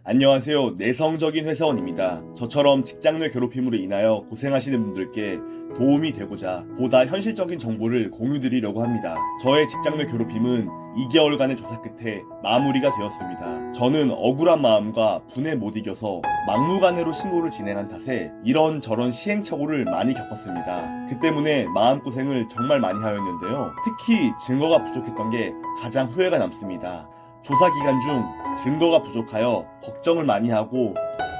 안녕하세요. 내성적인 회사원입니다. 저처럼 직장 내 괴롭힘으로 인하여 고생하시는 분들께 도움이 되고자 보다 현실적인 정보를 공유드리려고 합니다. 저의 직장 내 괴롭힘은 2개월간의 조사 끝에 마무리가 되었습니다. 저는 억울한 마음과 분에 못 이겨서 막무가내로 신고를 진행한 탓에 이런저런 시행착오를 많이 겪었습니다. 그 때문에 마음고생을 정말 많이 하였는데요. 특히 증거가 부족했던 게 가장 후회가 남습니다. 조사 기간 중 증거가 부족하여 걱정을 많이 하고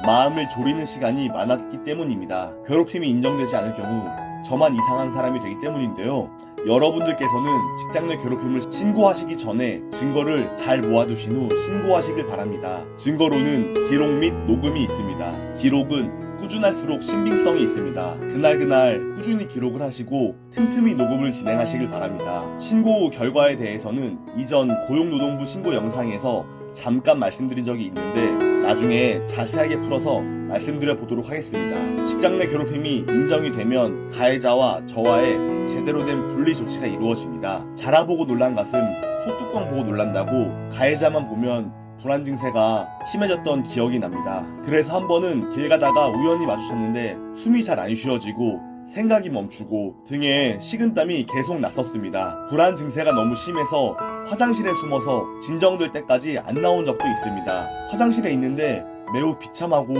마음을 졸이는 시간이 많았기 때문입니다. 괴롭힘이 인정되지 않을 경우 저만 이상한 사람이 되기 때문인데요. 여러분들께서는 직장 내 괴롭힘을 신고하시기 전에 증거를 잘 모아두신 후 신고하시길 바랍니다. 증거로는 기록 및 녹음이 있습니다. 기록은 꾸준할수록 신빙성이 있습니다. 그날 꾸준히 기록을 하시고 틈틈이 녹음을 진행하시길 바랍니다. 신고 후 결과에 대해서는 이전 고용노동부 신고 영상에서 잠깐 말씀드린 적이 있는데 나중에 자세하게 풀어서 말씀드려 보도록 하겠습니다. 직장 내 괴롭힘이 인정이 되면 가해자와 저와의 제대로 된 분리 조치가 이루어집니다. 자라보고 놀란 가슴 소뚜껑 보고 놀란다고 가해자만 보면 불안 증세가 심해졌던 기억이 납니다. 그래서 한 번은 길 가다가 우연히 마주쳤는데 숨이 잘 안 쉬어지고 생각이 멈추고 등에 식은땀이 계속 났었습니다. 불안 증세가 너무 심해서 화장실에 숨어서 진정될 때까지 안 나온 적도 있습니다. 화장실에 있는데 매우 비참하고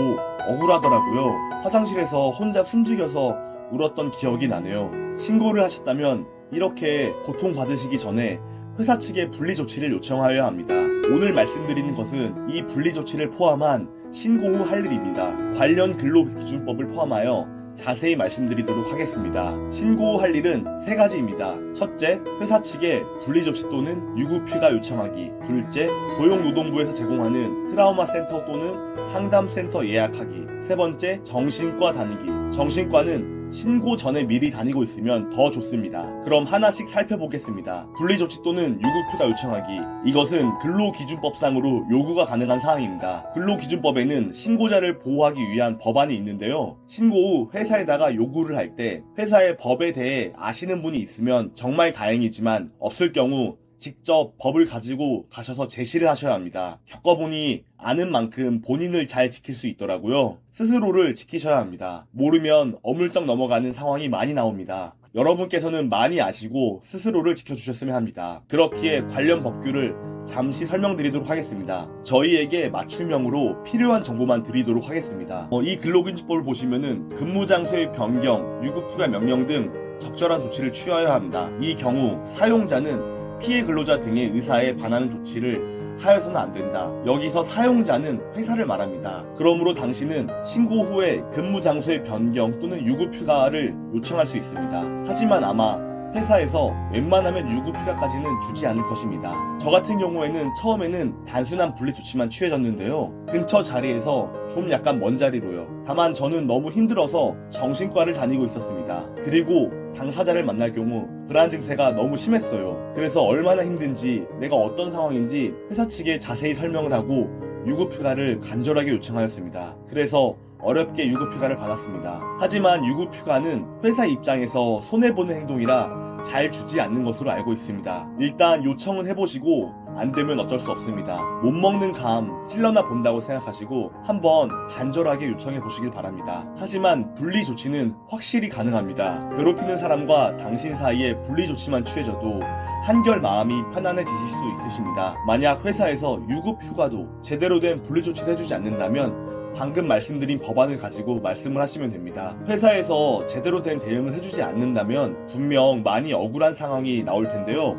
억울하더라고요. 화장실에서 혼자 숨죽여서 울었던 기억이 나네요. 신고를 하셨다면 이렇게 고통받으시기 전에 회사 측에 분리 조치를 요청하여야 합니다. 오늘 말씀드리는 것은 이 분리 조치를 포함한 신고 후 할 일입니다. 관련 근로기준법을 포함하여 자세히 말씀드리도록 하겠습니다. 신고 후 할 일은 3가지입니다. 첫째, 회사 측에 분리 조치 또는 유급휴가 요청하기. 둘째, 고용노동부에서 제공하는 트라우마 센터 또는 상담센터 예약하기. 세 번째, 정신과 다니기. 정신과는 신고 전에 미리 다니고 있으면 더 좋습니다. 그럼 하나씩 살펴보겠습니다. 분리조치 또는 유급휴가 요청하기. 이것은 근로기준법상으로 요구가 가능한 사항입니다. 근로기준법에는 신고자를 보호하기 위한 법안이 있는데요. 신고 후 회사에다가 요구를 할 때 회사의 법에 대해 아시는 분이 있으면 정말 다행이지만 없을 경우 직접 법을 가지고 가셔서 제시를 하셔야 합니다. 겪어보니 아는 만큼 본인을 잘 지킬 수 있더라고요. 스스로를 지키셔야 합니다. 모르면 어물쩍 넘어가는 상황이 많이 나옵니다. 여러분께서는 많이 아시고 스스로를 지켜주셨으면 합니다. 그렇기에 관련 법규를 잠시 설명드리도록 하겠습니다. 저희에게 맞춤형으로 필요한 정보만 드리도록 하겠습니다. 이 근로기준법을 보시면은 근무장소의 변경, 유급휴가 명령 등 적절한 조치를 취하여야 합니다. 이 경우 사용자는 피해 근로자 등의 의사에 반하는 조치를 하여서는 안 된다. 여기서 사용자는 회사를 말합니다. 그러므로 당신은 신고 후에 근무 장소의 변경 또는 유급휴가를 요청할 수 있습니다. 하지만 아마 회사에서 웬만하면 유급휴가까지는 주지 않을 것입니다. 저 같은 경우에는 처음에는 단순한 분리 조치만 취해졌는데요. 근처 자리에서 좀 약간 먼 자리로요. 다만 저는 너무 힘들어서 정신과를 다니고 있었습니다. 그리고 당사자를 만날 경우 불안 증세가 너무 심했어요. 그래서 얼마나 힘든지 내가 어떤 상황인지 회사 측에 자세히 설명을 하고 유급휴가를 간절하게 요청하였습니다. 그래서 어렵게 유급휴가를 받았습니다. 하지만 유급휴가는 회사 입장에서 손해보는 행동이라 잘 주지 않는 것으로 알고 있습니다. 일단 요청은 해보시고 안 되면 어쩔 수 없습니다. 못 먹는 감 찔러나 본다고 생각하시고 한번 간절하게 요청해 보시길 바랍니다. 하지만 분리 조치는 확실히 가능합니다. 괴롭히는 사람과 당신 사이에 분리 조치만 취해져도 한결 마음이 편안해지실 수 있으십니다. 만약 회사에서 유급휴가도 제대로 된 분리 조치를 해주지 않는다면 방금 말씀드린 법안을 가지고 말씀을 하시면 됩니다. 회사에서 제대로 된 대응을 해주지 않는다면 분명 많이 억울한 상황이 나올 텐데요.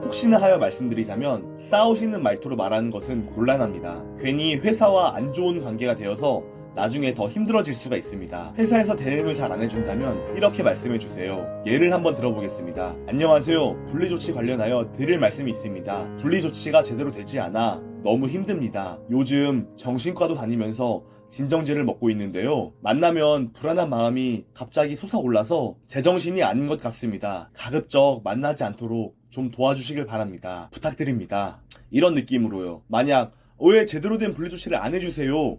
혹시나 하여 말씀드리자면 싸우시는 말투로 말하는 것은 곤란합니다. 괜히 회사와 안 좋은 관계가 되어서 나중에 더 힘들어질 수가 있습니다. 회사에서 대응을 잘 안 해준다면 이렇게 말씀해주세요. 예를 한번 들어보겠습니다. 안녕하세요. 분리조치 관련하여 드릴 말씀이 있습니다. 분리조치가 제대로 되지 않아 너무 힘듭니다. 요즘 정신과도 다니면서 진정제를 먹고 있는데요. 만나면 불안한 마음이 갑자기 솟아올라서 제정신이 아닌 것 같습니다. 가급적 만나지 않도록 좀 도와주시길 바랍니다. 부탁드립니다. 이런 느낌으로요. 만약 왜 제대로 된 분리조치를 안 해주세요?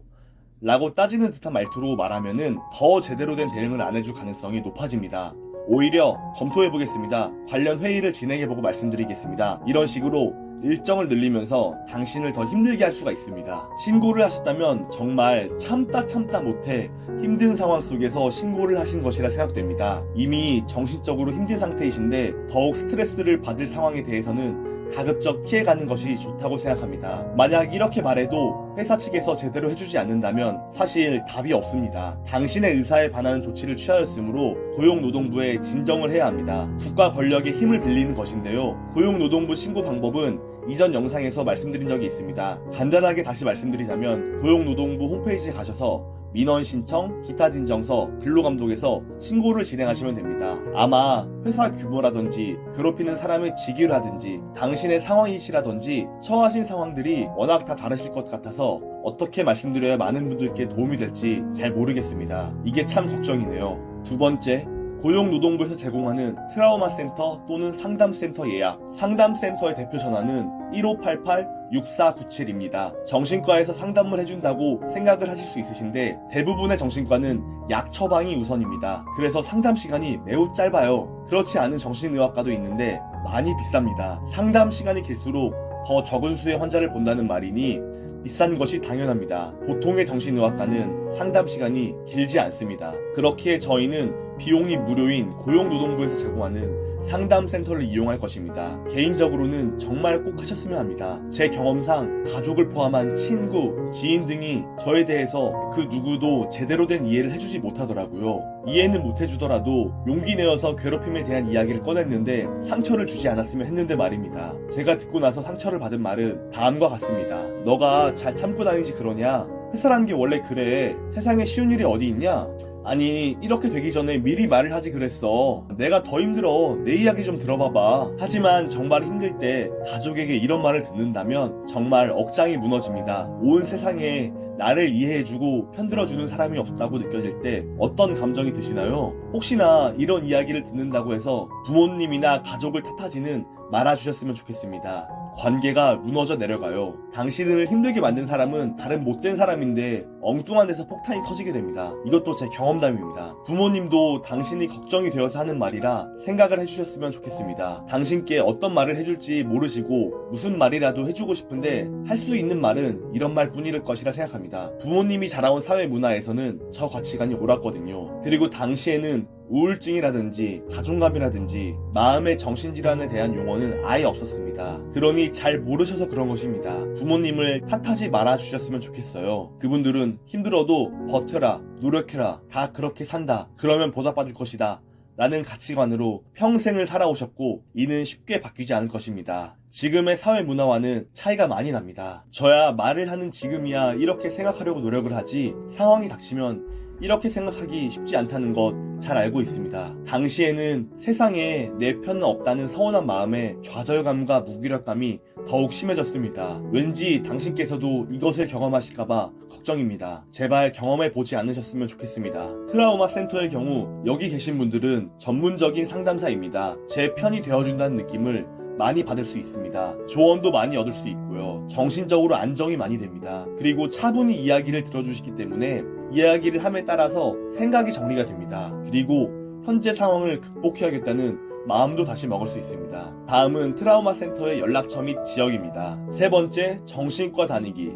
라고 따지는 듯한 말투로 말하면은 더 제대로 된 대응을 안 해줄 가능성이 높아집니다. 오히려 검토해보겠습니다. 관련 회의를 진행해보고 말씀드리겠습니다. 이런 식으로 일정을 늘리면서 당신을 더 힘들게 할 수가 있습니다. 신고를 하셨다면 정말 참다 못해 힘든 상황 속에서 신고를 하신 것이라 생각됩니다. 이미 정신적으로 힘든 상태이신데 더욱 스트레스를 받을 상황에 대해서는 가급적 피해가는 것이 좋다고 생각합니다. 만약 이렇게 말해도 회사 측에서 제대로 해주지 않는다면 사실 답이 없습니다. 당신의 의사에 반하는 조치를 취하였으므로 고용노동부에 진정을 해야 합니다. 국가 권력의 힘을 빌리는 것인데요. 고용노동부 신고 방법은 이전 영상에서 말씀드린 적이 있습니다. 간단하게 다시 말씀드리자면 고용노동부 홈페이지에 가셔서 민원 신청, 기타 진정서, 근로감독에서 신고를 진행하시면 됩니다. 아마 회사 규모라든지 괴롭히는 사람의 직위라든지 당신의 상황이시라든지 처하신 상황들이 워낙 다 다르실 것 같아서 어떻게 말씀드려야 많은 분들께 도움이 될지 잘 모르겠습니다. 이게 참 걱정이네요. 두 번째, 고용노동부에서 제공하는 트라우마 센터 또는 상담센터 예약. 상담센터의 대표 전화는 1588-6497입니다. 정신과에서 상담을 해준다고 생각을 하실 수 있으신데 대부분의 정신과는 약 처방이 우선입니다. 그래서 상담 시간이 매우 짧아요. 그렇지 않은 정신의학과도 있는데 많이 비쌉니다. 상담 시간이 길수록 더 적은 수의 환자를 본다는 말이니 비싼 것이 당연합니다. 보통의 정신의학과는 상담 시간이 길지 않습니다. 그렇기에 저희는 비용이 무료인 고용노동부에서 제공하는 상담센터를 이용할 것입니다. 개인적으로는 정말 꼭 하셨으면 합니다. 제 경험상 가족을 포함한 친구, 지인 등이 저에 대해서 그 누구도 제대로 된 이해를 해주지 못하더라고요. 이해는 못해주더라도 용기 내어서 괴롭힘에 대한 이야기를 꺼냈는데 상처를 주지 않았으면 했는데 말입니다. 제가 듣고 나서 상처를 받은 말은 다음과 같습니다. 너가 잘 참고 다니지 그러냐? 회사라는 게 원래 그래. 세상에 쉬운 일이 어디 있냐? 아니 이렇게 되기 전에 미리 말을 하지 그랬어. 내가 더 힘들어. 내 이야기 좀 들어봐봐. 하지만 정말 힘들 때 가족에게 이런 말을 듣는다면 정말 억장이 무너집니다. 온 세상에 나를 이해해주고 편들어주는 사람이 없다고 느껴질 때 어떤 감정이 드시나요? 혹시나 이런 이야기를 듣는다고 해서 부모님이나 가족을 탓하지는 말아주셨으면 좋겠습니다. 관계가 무너져 내려가요. 당신을 힘들게 만든 사람은 다른 못된 사람인데 엉뚱한 데서 폭탄이 터지게 됩니다. 이것도 제 경험담입니다. 부모님도 당신이 걱정이 되어서 하는 말이라 생각을 해주셨으면 좋겠습니다. 당신께 어떤 말을 해줄지 모르시고 무슨 말이라도 해주고 싶은데 할 수 있는 말은 이런 말뿐일 것이라 생각합니다. 부모님이 자라온 사회 문화에서는 저 가치관이 옳았거든요. 그리고 당시에는 우울증이라든지 자존감이라든지 마음의 정신질환에 대한 용어는 아예 없었습니다. 그러니 잘 모르셔서 그런 것입니다. 부모님을 탓하지 말아주셨으면 좋겠어요. 그분들은 힘들어도 버텨라, 노력해라, 다 그렇게 산다, 그러면 보답받을 것이다 라는 가치관으로 평생을 살아오셨고 이는 쉽게 바뀌지 않을 것입니다. 지금의 사회 문화와는 차이가 많이 납니다. 저야 말을 하는 지금이야 이렇게 생각하려고 노력을 하지 상황이 닥치면 이렇게 생각하기 쉽지 않다는 것 잘 알고 있습니다. 당시에는 세상에 내 편은 없다는 서운한 마음에 좌절감과 무기력감이 더욱 심해졌습니다. 왠지 당신께서도 이것을 경험하실까봐 걱정입니다. 제발 경험해보지 않으셨으면 좋겠습니다. 트라우마 센터의 경우 여기 계신 분들은 전문적인 상담사입니다. 제 편이 되어준다는 느낌을 많이 받을 수 있습니다. 조언도 많이 얻을 수 있고요. 정신적으로 안정이 많이 됩니다. 그리고 차분히 이야기를 들어주시기 때문에 이야기를 함에 따라서 생각이 정리가 됩니다. 그리고 현재 상황을 극복해야겠다는 마음도 다시 먹을 수 있습니다. 다음은 트라우마 센터의 연락처 및 지역입니다. 세 번째, 정신과 다니기.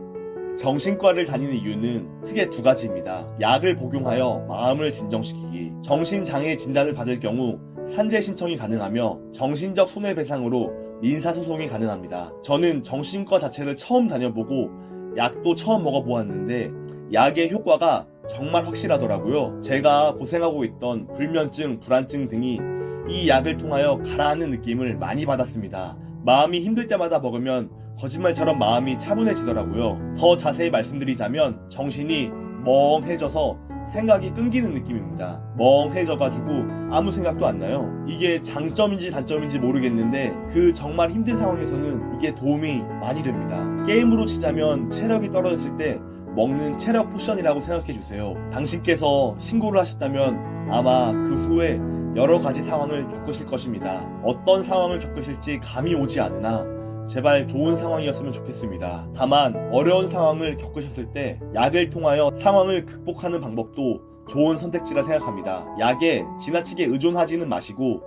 정신과를 다니는 이유는 크게 두 가지입니다. 약을 복용하여 마음을 진정시키기. 정신장애 진단을 받을 경우 산재 신청이 가능하며 정신적 손해배상으로 민사소송이 가능합니다. 저는 정신과 자체를 처음 다녀보고 약도 처음 먹어보았는데 약의 효과가 정말 확실하더라고요. 제가 고생하고 있던 불면증, 불안증 등이 이 약을 통하여 가라앉는 느낌을 많이 받았습니다. 마음이 힘들 때마다 먹으면 거짓말처럼 마음이 차분해지더라고요. 더 자세히 말씀드리자면 정신이 멍해져서 생각이 끊기는 느낌입니다. 멍해져가지고 아무 생각도 안 나요. 이게 장점인지 단점인지 모르겠는데 그 정말 힘든 상황에서는 이게 도움이 많이 됩니다. 게임으로 치자면 체력이 떨어졌을 때 먹는 체력 포션이라고 생각해주세요. 당신께서 신고를 하셨다면 아마 그 후에 여러 가지 상황을 겪으실 것입니다. 어떤 상황을 겪으실지 감이 오지 않으나 제발 좋은 상황이었으면 좋겠습니다. 다만 어려운 상황을 겪으셨을 때 약을 통하여 상황을 극복하는 방법도 좋은 선택지라 생각합니다. 약에 지나치게 의존하지는 마시고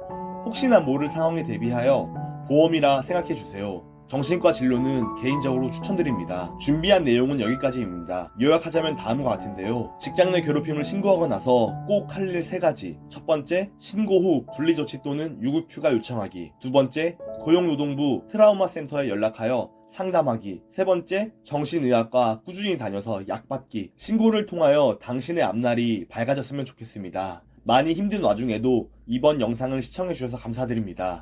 혹시나 모를 상황에 대비하여 보험이라 생각해주세요. 정신과 진료는 개인적으로 추천드립니다. 준비한 내용은 여기까지입니다. 요약하자면 다음과 같은데요. 직장 내 괴롭힘을 신고하고 나서 꼭 할 일 3가지. 첫 번째, 신고 후 분리조치 또는 유급휴가 요청하기. 두 번째, 고용노동부 트라우마 센터에 연락하여 상담하기. 세 번째, 정신의학과 꾸준히 다녀서 약 받기. 신고를 통하여 당신의 앞날이 밝아졌으면 좋겠습니다. 많이 힘든 와중에도 이번 영상을 시청해주셔서 감사드립니다.